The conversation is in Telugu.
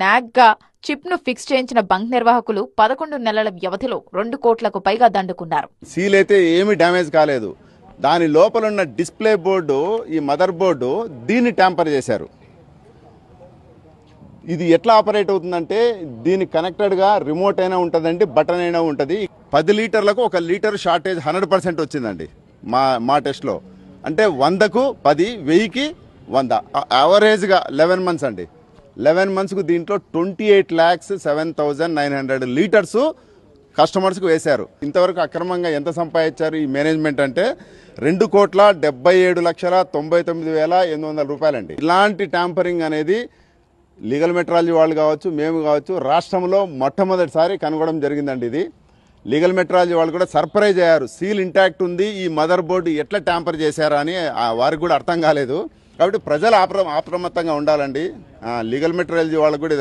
నాగ్గా చిప్ను ఫిక్స్ చేయించిన బంక్ నిర్వాహకులు 11 నెలల వ్యవధిలో 2 కోట్లకు పైగా దండుకున్నారు. సీల్ అయితే ఏమీ డ్యామేజ్ కాలేదు. దాని లోపల ఉన్న డిస్ప్లే బోర్డు, ఈ మదర్ బోర్డు దీన్ని ట్యాంపర్ చేశారు. ఇది ఎట్లా ఆపరేట్ అవుతుందంటే దీని కనెక్టెడ్గా రిమోట్ అయినా ఉంటుందండి, బటన్ అయినా ఉంటుంది. 10 లీటర్లకు 1 లీటర్ షార్టేజ్ 100% వచ్చిందండి మా టెస్ట్లో. అంటే 100కు 10, 1000కి 100, యావరేజ్గా 11 మంత్స్ అండి. 11 మంత్స్కు దీంట్లో 28,07,900 లీటర్స్ కస్టమర్స్కు వేశారు. ఇంతవరకు అక్రమంగా ఎంత సంపాదించారు ఈ మేనేజ్మెంట్ అంటే 2,77,99,800 రూపాయలండి. ఇలాంటి ట్యాంపరింగ్ అనేది లీగల్ మెట్రాలజీ వాళ్ళు కావచ్చు, మేము కావచ్చు, రాష్ట్రంలో మొట్టమొదటిసారి కనుగొనడం జరిగిందండి. ఇది లీగల్ మెట్రాలజీ వాళ్ళు కూడా సర్ప్రైజ్ అయ్యారు. సీల్ ఇంటాక్ట్ ఉంది, ఈ మదర్ బోర్డు ఎట్లా ట్యాంపర్ చేశారా అని వారికి కూడా అర్థం కాలేదు. కాబట్టి ప్రజలు అప్రమత్తంగా ఉండాలండి. లీగల్ మెట్రాలజీ వాళ్ళకు కూడా